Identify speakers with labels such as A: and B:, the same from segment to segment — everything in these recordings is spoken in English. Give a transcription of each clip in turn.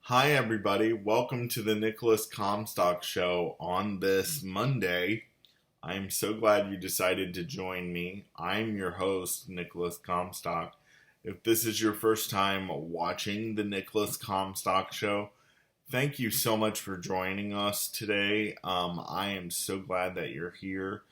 A: Hi, everybody. Welcome to the Nicolas Comstock Show on this Monday. I'm so glad you decided to join me. I'm your host, Nicolas Comstock. If this is your first time watching the Nicolas Comstock Show, thank you so much for joining us today. I am so glad that you're here.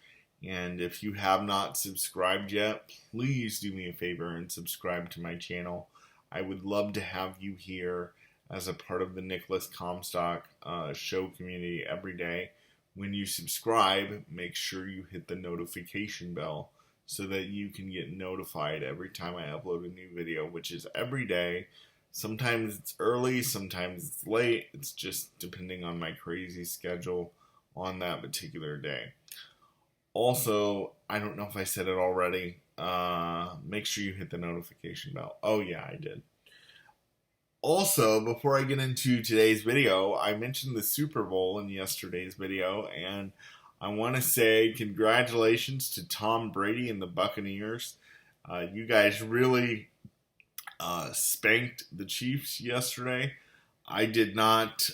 A: And if you have not subscribed yet, please do me a favor and subscribe to my channel. I would love to have you here as a part of the Nicolas Comstock show community every day. When you subscribe, make sure you hit the notification bell so that you can get notified every time I upload a new video, which is every day. Sometimes it's early, sometimes it's late. It's just depending on my crazy schedule on that particular day. Also, I don't know if I said it already, make sure you hit the notification bell. Oh yeah, I did. Also, before I get into today's video, I mentioned the Super Bowl in yesterday's video, and I want to say congratulations to Tom Brady and the Buccaneers. You guys really spanked the Chiefs yesterday. I did not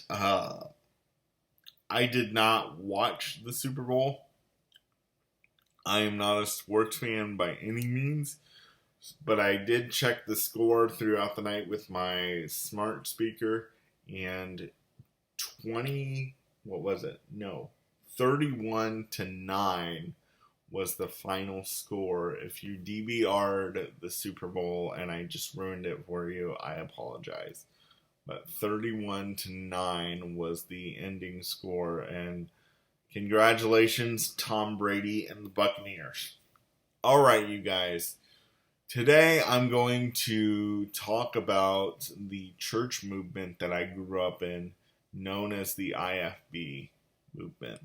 A: watch the Super Bowl. I am not a sports fan by any means. But I did check the score throughout the night with my smart speaker, and 31-9 was the final score. If you DVR'd the Super Bowl and I just ruined it for you, I apologize. But 31-9 was the ending score, and congratulations, Tom Brady and the Buccaneers. All right, you guys. Today I'm going to talk about the church movement that I grew up in, known as the IFB movement.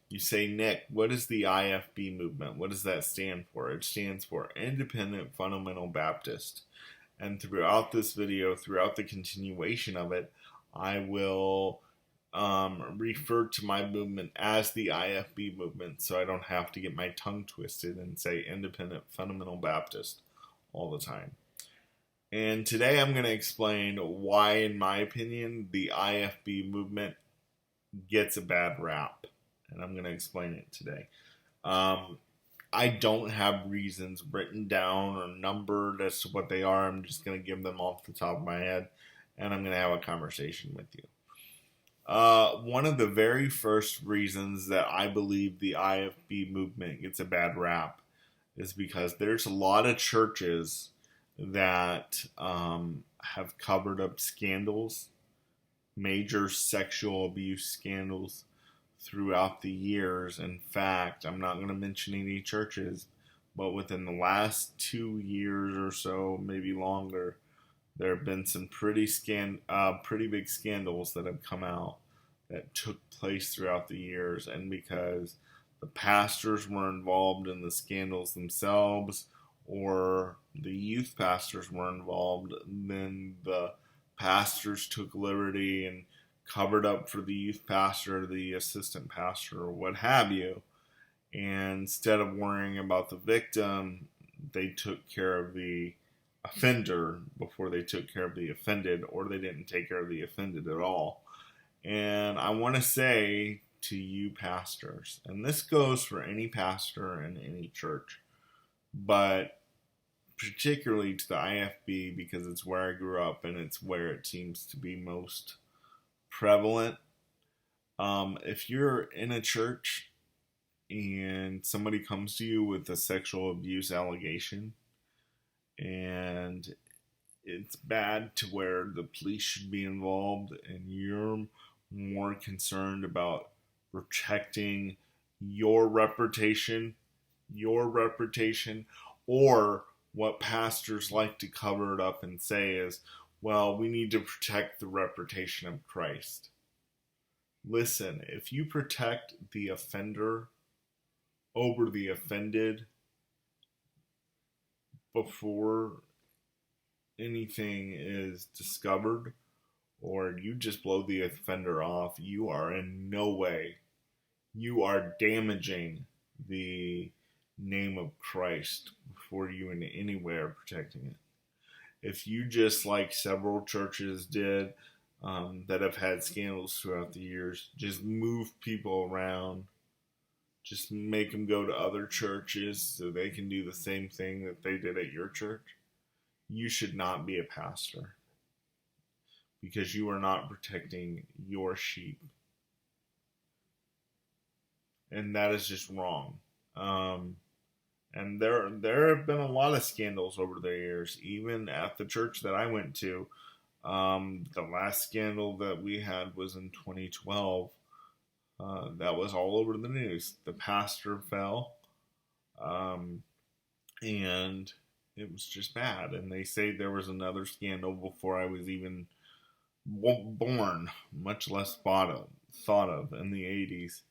A: You say, Nick, what is the IFB movement? What does that stand for? It stands for Independent Fundamental Baptist. And throughout this video, throughout the continuation of it, I will refer to my movement as the IFB movement so I don't have to get my tongue twisted and say Independent Fundamental Baptist all the time. And today I'm going to explain why, in my opinion, the IFB movement gets a bad rap. And I'm going to explain it today. I don't have reasons written down or numbered as to what they are. I'm just going to give them off the top of my head, and I'm going to have a conversation with you. One of the very first reasons that I believe the IFB movement gets a bad rap is because there's a lot of churches that have covered up scandals, major sexual abuse scandals throughout the years. In fact, I'm not going to mention any churches, but within the last 2 years or so, maybe longer, there have been some pretty big scandals that have come out that took place throughout the years. And because the pastors were involved in the scandals themselves, or the youth pastors were involved, then the pastors took liberty and covered up for the youth pastor, the assistant pastor, or what have you. And instead of worrying about the victim, they took care of the offender before they took care of the offended, or they didn't take care of the offended at all. And I want to say to you pastors, and this goes for any pastor in any church, but particularly to the IFB because it's where I grew up and it's where it seems to be most prevalent. If you're in a church and somebody comes to you with a sexual abuse allegation and it's bad to where the police should be involved and you're more concerned about protecting your reputation, or what pastors like to cover it up and say is, well, we need to protect the reputation of Christ. Listen, if you protect the offender over the offended before anything is discovered, or you just blow the offender off, you are in no way, you are damaging the name of Christ before you in any way are protecting it. If you just, like several churches did, that have had scandals throughout the years. Just move people around. Just make them go to other churches so they can do the same thing that they did at your church. You should not be a pastor because you are not protecting your sheep. And that is just wrong. And there have been a lot of scandals over the years, even at the church that I went to. The last scandal that we had was in 2012. That was all over the news. The pastor fell, and it was just bad. And they say there was another scandal before I was even born, much less thought of in the 80s.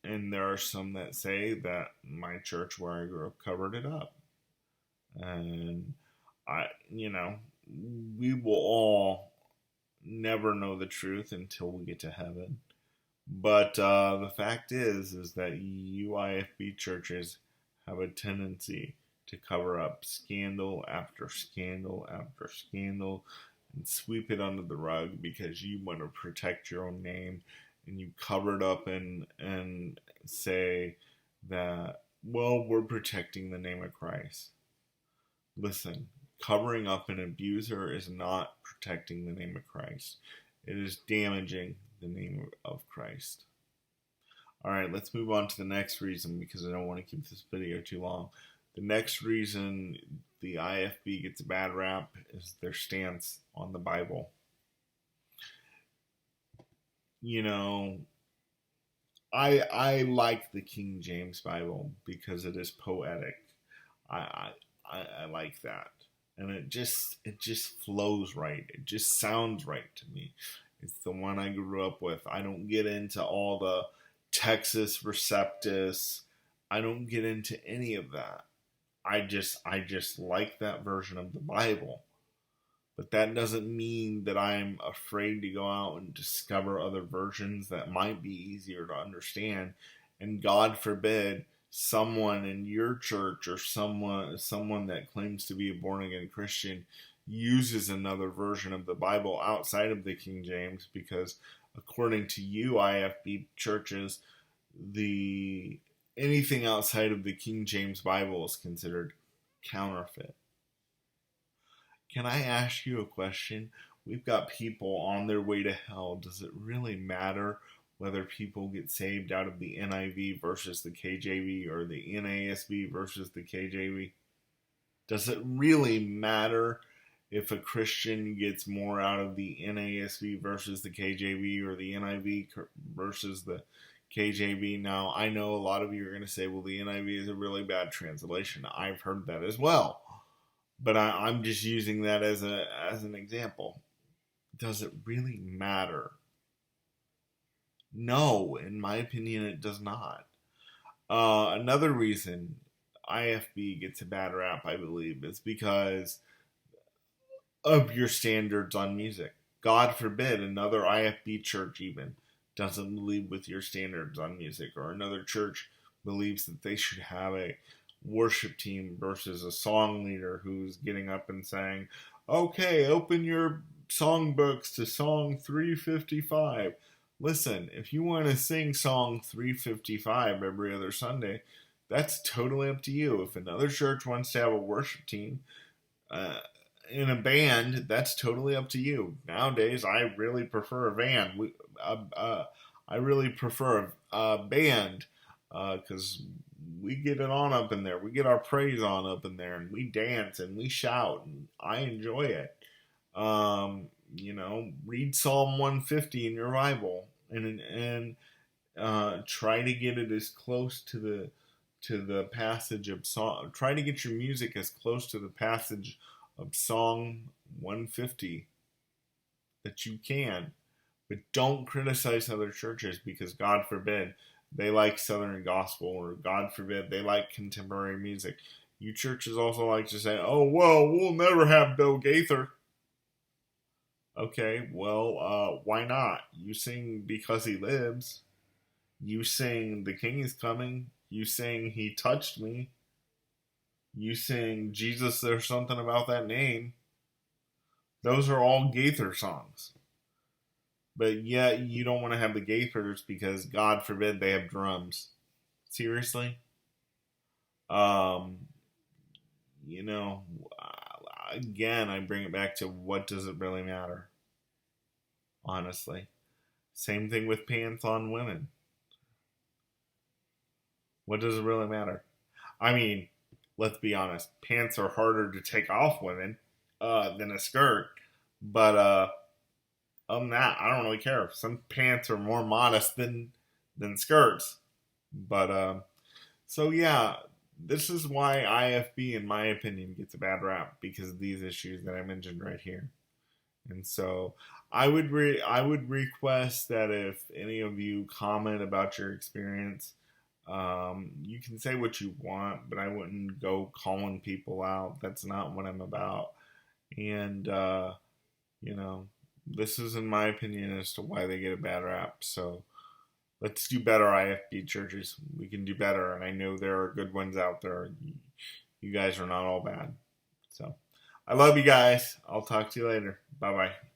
A: And there are some that say that my church where I grew up covered it up. And we will all never know the truth until we get to heaven. But the fact is that IFB churches have a tendency to cover up scandal after scandal after scandal and sweep it under the rug because you want to protect your own name, and you cover it up and say that, well, we're protecting the name of Christ. Listen, covering up an abuser is not protecting the name of Christ. It is damaging the name of Christ. Alright, let's move on to the next reason because I don't want to keep this video too long. The next reason the IFB gets a bad rap is their stance on the Bible. I like the King James Bible because it is poetic. I like that. And it just flows right. It just sounds right to me. It's the one I grew up with. I don't get into all the Texas Receptus. I don't get into any of that. I just like that version of the Bible. But that doesn't mean that I'm afraid to go out and discover other versions that might be easier to understand. And God forbid someone in your church or someone that claims to be a born-again Christian uses another version of the Bible outside of the King James, because according to you IFB churches, anything outside of the King James Bible is considered counterfeit. Can I ask you a question? We've got people on their way to hell. Does it really matter whether people get saved out of the NIV versus the KJV or the NASB versus the KJV? Does it really matter if a Christian gets more out of the NASB versus the KJV or the NIV versus the KJV? Now, I know a lot of you are going to say, well, the NIV is a really bad translation. I've heard that as well. But I'm just using that as an example. Does it really matter? No, in my opinion, it does not. Another reason IFB gets a bad rap, I believe, is because of your standards on music. God forbid another IFB church even doesn't believe with your standards on music, or another church believes that they should have a worship team versus a song leader who's getting up and saying, okay, open your songbooks to song 355. Listen, if you want to sing song 355 every other Sunday, that's totally up to you. If another church wants to have a worship team in a band, that's totally up to you. Nowadays, I really prefer a band. I really prefer a band because we get it on up in there. We get our praise on up in there, and we dance and we shout, and I enjoy it. Read Psalm 150 in your Bible, and try to get it as close to the passage of song. Try to get your music as close to the passage of Psalm 150 that you can. But don't criticize other churches because, God forbid, they like Southern gospel, or God forbid, they like contemporary music. You churches also like to say, oh, well, we'll never have Bill Gaither. Okay, well, why not? You sing Because He Lives. You sing The King is Coming. You sing He Touched Me. You sing Jesus, There's Something About That Name. Those are all Gaither songs. But yet you don't want to have the Gaithers because God forbid they have drums. Seriously? Um, you know, again, I bring it back to what does it really matter? Honestly. Same thing with pants on women. What does it really matter? I mean, let's be honest. Pants are harder to take off women than a skirt. But other than that, I don't really care. Some pants are more modest than skirts. But so yeah, this is why IFB, in my opinion, gets a bad rap because of these issues that I mentioned right here. And so I would request that if any of you comment about your experience, you can say what you want, but I wouldn't go calling people out. That's not what I'm about. And you know, this is in my opinion as to why they get a bad rap. So let's do better, IFB churches. We can do better, and I know there are good ones out there. You guys are not all bad. So I love you guys. I'll talk to you later. Bye bye.